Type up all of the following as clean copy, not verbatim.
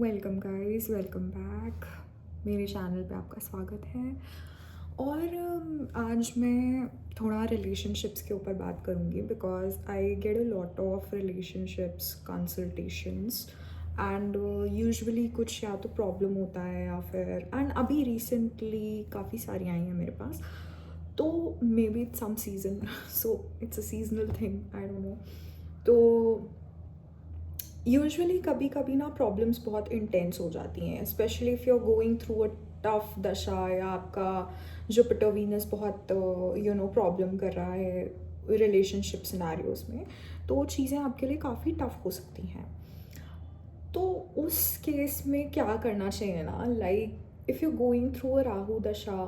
Welcome guys, welcome back. मेरे channel पे आपका स्वागत है। और आज मैं थोड़ा रिलेशनशिप्स के ऊपर बात करूँगी because I get a lot of relationships consultations and usually कुछ या तो प्रॉब्लम होता है या फिर एंड अभी रिसेंटली काफ़ी सारी आई हैं मेरे पास। तो maybe it's some season so it's a seasonal thing, I don't know. तो यूजुअली कभी कभी ना प्रॉब्लम्स बहुत इंटेंस हो जाती हैं, specially if you are going through a tough दशा या आपका जुपिटर वीनस बहुत प्रॉब्लम कर रहा है रिलेशनशिप सिनारियोज में। तो चीज़ें आपके लिए काफ़ी टफ हो सकती हैं। तो उस केस में क्या करना चाहिए ना, like if you going through a Rahu dasha,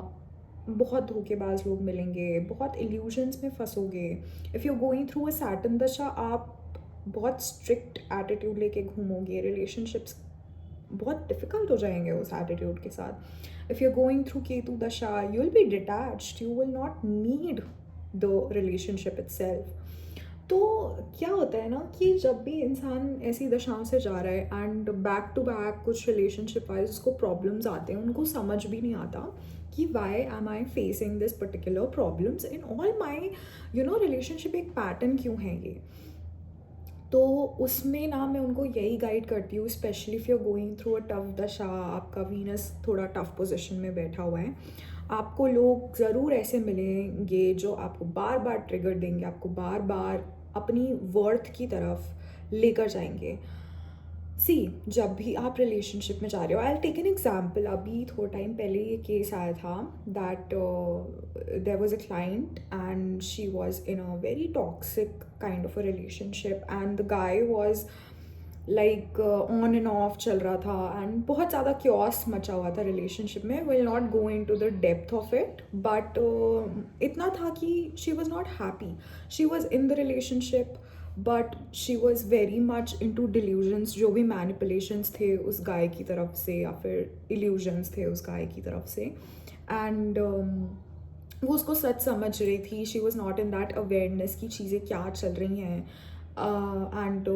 बहुत धोखेबाज लोग मिलेंगे, बहुत इल्यूजन्स में फंसोगे। If you going through a Saturn dasha, आप बहुत स्ट्रिक्ट एटीट्यूड लेके घूमोगे, रिलेशनशिप्स बहुत डिफ़िकल्ट हो जाएंगे उस एटीट्यूड के साथ। If you going through Ketu dasha, you will be detached, you will not need the relationship itself. तो क्या होता है ना कि जब भी इंसान ऐसी दशाओं से जा रहा है एंड बैक टू बैक कुछ रिलेशनशिप वाइज उसको प्रॉब्लम्स आते हैं, उनको समझ भी नहीं आता कि why am I facing this particular problems in all my relationship, एक पैटर्न क्यों है ये। तो उसमें ना मैं उनको यही गाइड करती हूँ, specially if you are going through a tough दशा, आपका वीनस थोड़ा टफ पोजीशन में बैठा हुआ है। आपको लोग ज़रूर ऐसे मिलेंगे जो आपको बार बार ट्रिगर देंगे, आपको बार बार अपनी वर्थ की तरफ लेकर जाएंगे। सी, जब भी आप रिलेशनशिप में जा रहे हो, आई टेक एन एग्जाम्पल। अभी थोड़ा टाइम पहले ये केस आया था that there was a client and she was in a very toxic kind of a relationship and the guy was like on end of चल रहा था एंड बहुत ज़्यादा क्योस मचा हुआ था रिलेशनशिप में। Will not go into the depth of it, but इतना था कि she was not happy. She was in the relationship but she was very much into delusions. जो भी मैनिपुलेशंस थे उस गाय की तरफ से या फिर इल्यूजन्स थे उस गाय की तरफ से, एंड वो उसको सच समझ रही थी। She was not in that awareness की चीज़ें क्या चल रही हैं, एंड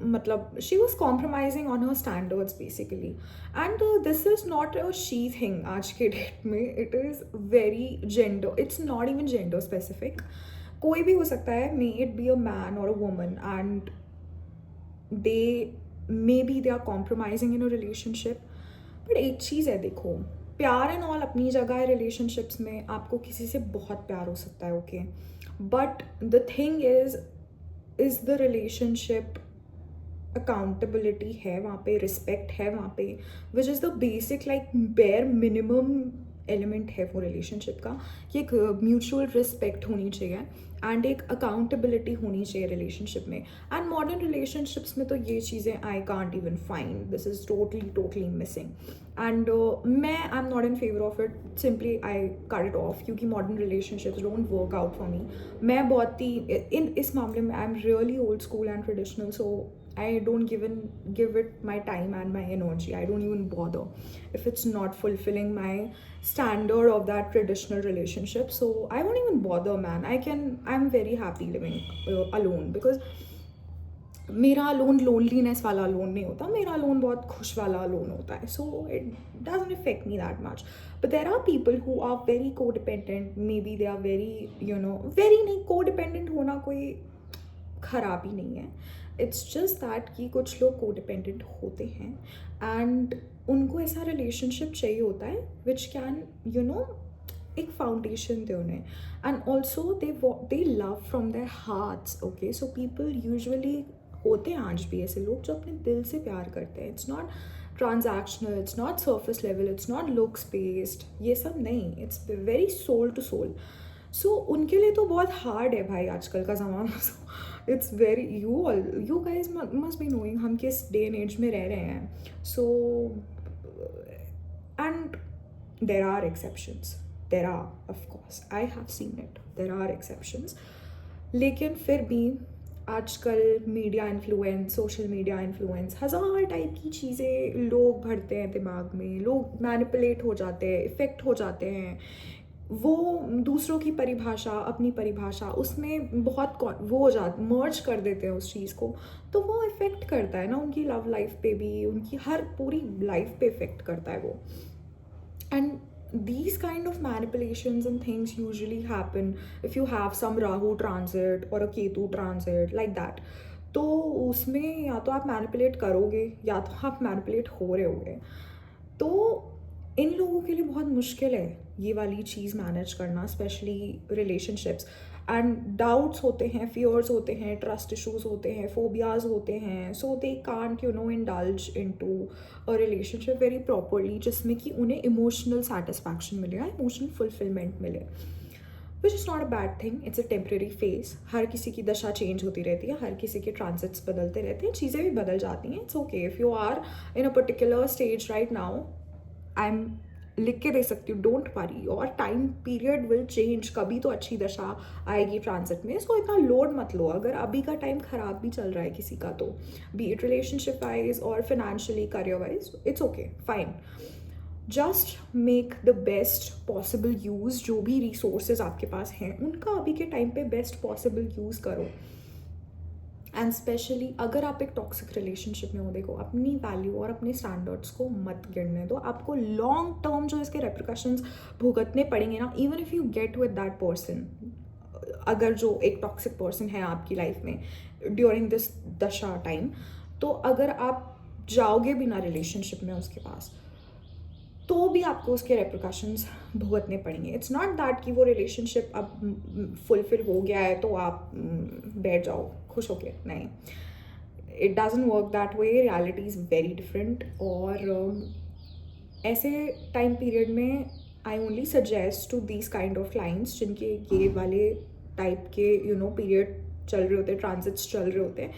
मतलब she was compromising on her standards basically. And this is not a she thing आज के डेट में, it is very gender, it's not even gender specific. कोई भी हो सकता है, may it be a man और a woman, and they maybe they are compromising in a relationship. But एक चीज़ है, देखो, प्यार एंड ऑल अपनी जगह है रिलेशनशिप्स में, आपको किसी से बहुत प्यार हो सकता है, okay, but the thing is the relationship, accountability है वहाँ पे, रिस्पेक्ट है वहाँ पे, which is the basic like bare minimum element है वो रिलेशनशिप का, कि एक म्यूचुअल रिस्पेक्ट होनी चाहिए एंड एक अकाउंटेबिलिटी होनी चाहिए रिलेशनशिप में। एंड मॉडर्न रिलेशनशिप्स में तो ये चीज़ें I can't even find, this is totally totally missing. And मैं I am not in favour of it, simply I cut it off, क्योंकि modern relationships don't work out for me. मैं बहुत ही इस मामले में I am really old school and traditional, so I don't even give it my time and my energy. I don't even bother if it's not fulfilling my standard of that traditional relationship. So I won't even bother, man. I'm very happy living alone, because मेरा loan loneliness वाला loan नहीं होता, मेरा loan बहुत खुश वाला loan होता है। So it doesn't affect me that much. But there are people who are very codependent, maybe they are very very नहीं, को डिपेंडेंट होना कोई खराबी नहीं है। इट्स जस्ट दैट कि कुछ लोग को डिपेंडेंट होते हैं एंड उनको ऐसा रिलेशनशिप चाहिए होता है विच कैन एक फाउंडेशन दे उन्हें, and also they love from there hearts, okay. So people usually होते हैं आज भी ऐसे लोग जो अपने दिल से प्यार करते हैं। It's not transactional, it's not surface level, it's not looks based, ये सब नहीं, it's very soul to soul. So उनके लिए तो बहुत हार्ड है भाई आजकल का ज़माना। So it's very, you guys must be knowing हम किस डे एंड एज में रह रहे हैं। So and there are exceptions, there are, of course I have seen it, there are exceptions, लेकिन फिर भी आजकल media influence, social media influence, हज़ार टाइप की चीज़ें लोग भरते हैं दिमाग में, लोग मैनिपुलेट हो जाते हैं, इफ़ेक्ट हो जाते हैं। वो दूसरों की परिभाषा, अपनी परिभाषा उसमें बहुत वो हो जाता, मर्ज कर देते हैं उस चीज़ को, तो वो इफ़ेक्ट करता है ना उनकी लव लाइफ पे भी, उनकी हर पूरी लाइफ पे इफ़ेक्ट करता है वो। And these kind of manipulations and things usually happen if you have some Rahu transit or a Ketu transit like that. तो उसमें या तो आप मैनिपुलेट करोगे या तो आप मैनिपुलेट हो रहे होगे। तो इन लोगों के लिए बहुत मुश्किल है ये वाली चीज़ मैनेज करना, स्पेशली रिलेशनशिप्स। एंड डाउट्स होते हैं, फियर्स होते हैं, ट्रस्ट इश्यूज होते हैं, फोबियाज होते हैं, so they can't indulge into a relationship very properly, जिसमें कि उन्हें इमोशनल सेटिस्फैक्शन मिले या इमोशनल फुलफिलमेंट मिले, which is not a bad thing, it's a temporary phase. हर किसी की दशा चेंज होती रहती है, हर किसी के ट्रांजिट्स बदलते रहते हैं, चीज़ें भी बदल जाती हैं। It's okay if you are in a particular stage right now, I am लिख के दे सकती हूँ, डोंट वरी, और टाइम पीरियड विल चेंज, कभी तो अच्छी दशा आएगी ट्रांजिट में, सो इतना लोड मत लो। अगर अभी का टाइम खराब भी चल रहा है किसी का, तो बी इट रिलेशनशिप वाइज और financially, career wise, it's okay, fine. Just make the best possible use, जो भी रिसोर्सेज आपके पास हैं उनका अभी के टाइम पे बेस्ट पॉसिबल यूज़ करो। एंड स्पेशली अगर आप एक टॉक्सिक रिलेशनशिप में हो, देखो अपनी वैल्यू और अपने स्टैंडर्ड्स को मत गिरने दो। आपको लॉन्ग टर्म जो इसके रेप्रिकॉशंस भुगतने पड़ेंगे ना, even if you get with that person, अगर जो एक टॉक्सिक पर्सन है आपकी लाइफ में ड्यूरिंग दिस दशा टाइम, तो अगर आप जाओगे बिना रिलेशनशिप में उसके पास, तो भी आपको उसके रेप्रिकॉशंस भुगतने पड़ेंगे। इट्स नॉट दैट कि वो रिलेशनशिप अब फुलफिल हो गया है तो आप बैठ जाओ खुश होके, नहीं, it doesn't work that way, reality is very different. और ऐसे टाइम पीरियड में I only suggest to these kind of clients जिनके ये वाले टाइप के पीरियड चल रहे होते हैं, ट्रांजिट्स चल रहे होते हैं,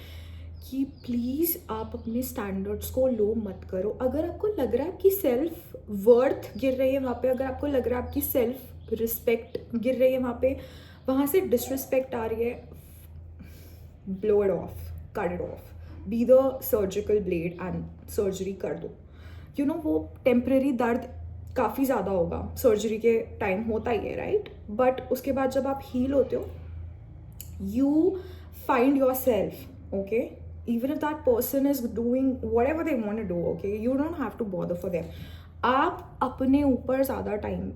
कि प्लीज़ आप अपने स्टैंडर्ड्स को लो मत करो। अगर आपको लग रहा है आपकी सेल्फ वर्थ गिर रही है वहाँ पे, अगर आपको लग रहा है आपकी सेल्फ रिस्पेक्ट गिर रही है वहाँ पे, वहाँ से डिसरिस्पेक्ट आ रही है, blow it of, cut it of, be the surgical blade and surgery कर दो। वो टेम्परेरी दर्द काफ़ी ज़्यादा होगा, सर्जरी के टाइम होता ही है, राइट, बट उसके बाद जब आप हील होते हो, you find yourself, okay, even if that person is doing whatever they want to do, okay, you don't have to bother for them। आप अपने ऊपर ज़्यादा टाइम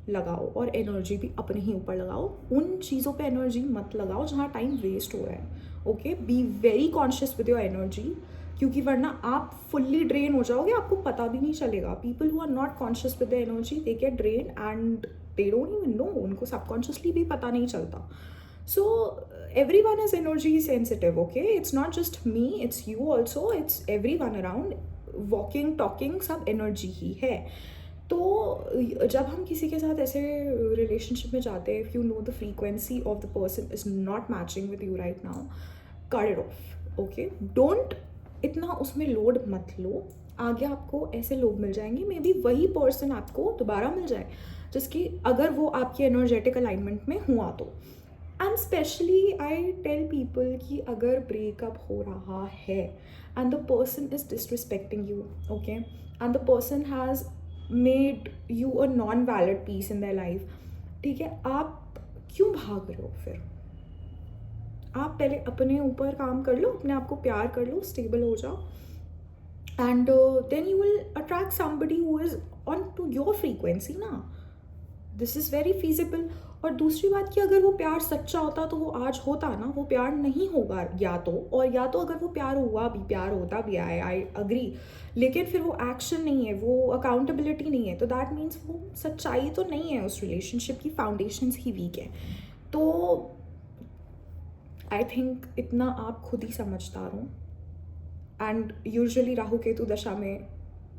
लगाओ और एनर्जी भी अपने ही ऊपर लगाओ, उन चीज़ों पे एनर्जी मत लगाओ जहाँ टाइम वेस्ट हो रहा है, okay, be very conscious with your energy, क्योंकि वरना आप फुल्ली ड्रेन हो जाओगे, आपको पता भी नहीं चलेगा। People who are not conscious with the energy, they get drain and they don't even know, उनको सबकॉन्शियसली भी पता नहीं चलता। So everyone is energy sensitive, okay, it's not just me, it's you also, it's everyone around, walking talking सब energy ही है। तो जब हम किसी के साथ ऐसे रिलेशनशिप में जाते हैं, if you know the frequency of the person is not matching with you right now, cut it off, okay, don't इतना उसमें लोड मत लो। आगे आपको ऐसे लोग मिल जाएंगे, मे बी वही पर्सन आपको दोबारा मिल जाए जिसकी, अगर वो आपकी एनर्जेटिक अलाइनमेंट में हुआ तो। And specially I tell people कि अगर ब्रेकअप हो रहा है and the person is disrespecting you, okay, and the person has made you a non valid piece in their life, ठीक है, आप क्यों भाग रहे हो? फिर आप पहले अपने ऊपर काम कर लो, अपने आप को प्यार कर लो, स्टेबल हो जाओ, and then you will attract somebody who is on to your frequency ना, दिस इज़ वेरी फीजिबल। और दूसरी बात कि अगर वो प्यार सच्चा होता तो वो आज होता ना, वो प्यार नहीं होगा या तो, और या तो अगर वो प्यार हुआ भी, प्यार होता भी है, आई अग्री, लेकिन फिर वो एक्शन नहीं है, वो अकाउंटेबिलिटी नहीं है, तो दैट मीन्स वो सच्चाई तो नहीं है, उस रिलेशनशिप की फाउंडेशंस ही वीक है। तो आई थिंक इतना आप खुद ही समझदार हो। एंड यूजुअली राहु केतु दशा में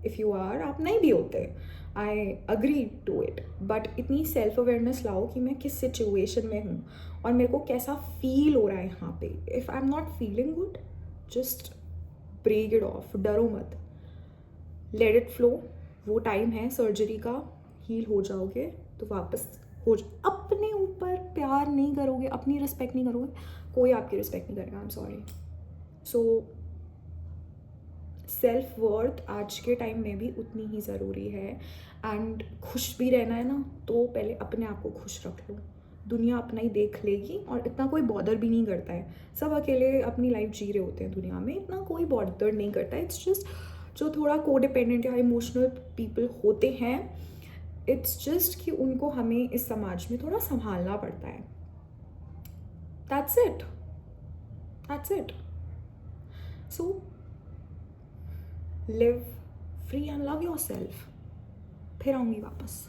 इफ़ यू आर, आप नहीं भी होते, I agree to it, but इतनी सेल्फ अवेयरनेस लाओ कि मैं किस सिचुएशन में हूँ और मेरे को कैसा फील हो रहा है यहाँ पे। If I am not feeling good, just break it off, डरो मत, लेट इट फ्लो। वो टाइम है सर्जरी का, हील हो जाओगे तो वापस हो अपने ऊपर प्यार नहीं करोगे, अपनी रिस्पेक्ट नहीं करोगे, कोई आपकी रिस्पेक्ट नहीं करेगा, I am sorry. So self worth आज के टाइम में भी उतनी ही ज़रूरी है। एंड खुश भी रहना है ना, तो पहले अपने आप को खुश रख लो, दुनिया अपना ही देख लेगी और इतना कोई बॉदर भी नहीं करता है। सब अकेले अपनी लाइफ जी रहे होते हैं दुनिया में, इतना कोई बॉदर नहीं करता है। इट्स जस्ट जो थोड़ा कोडिपेंडेंट या इमोशनल पीपल होते हैं, इट्स जस्ट कि उनको हमें इस समाज में थोड़ा संभालना पड़ता है। That's it, that's it. So live free and love your self. फिर आऊँगी वापस।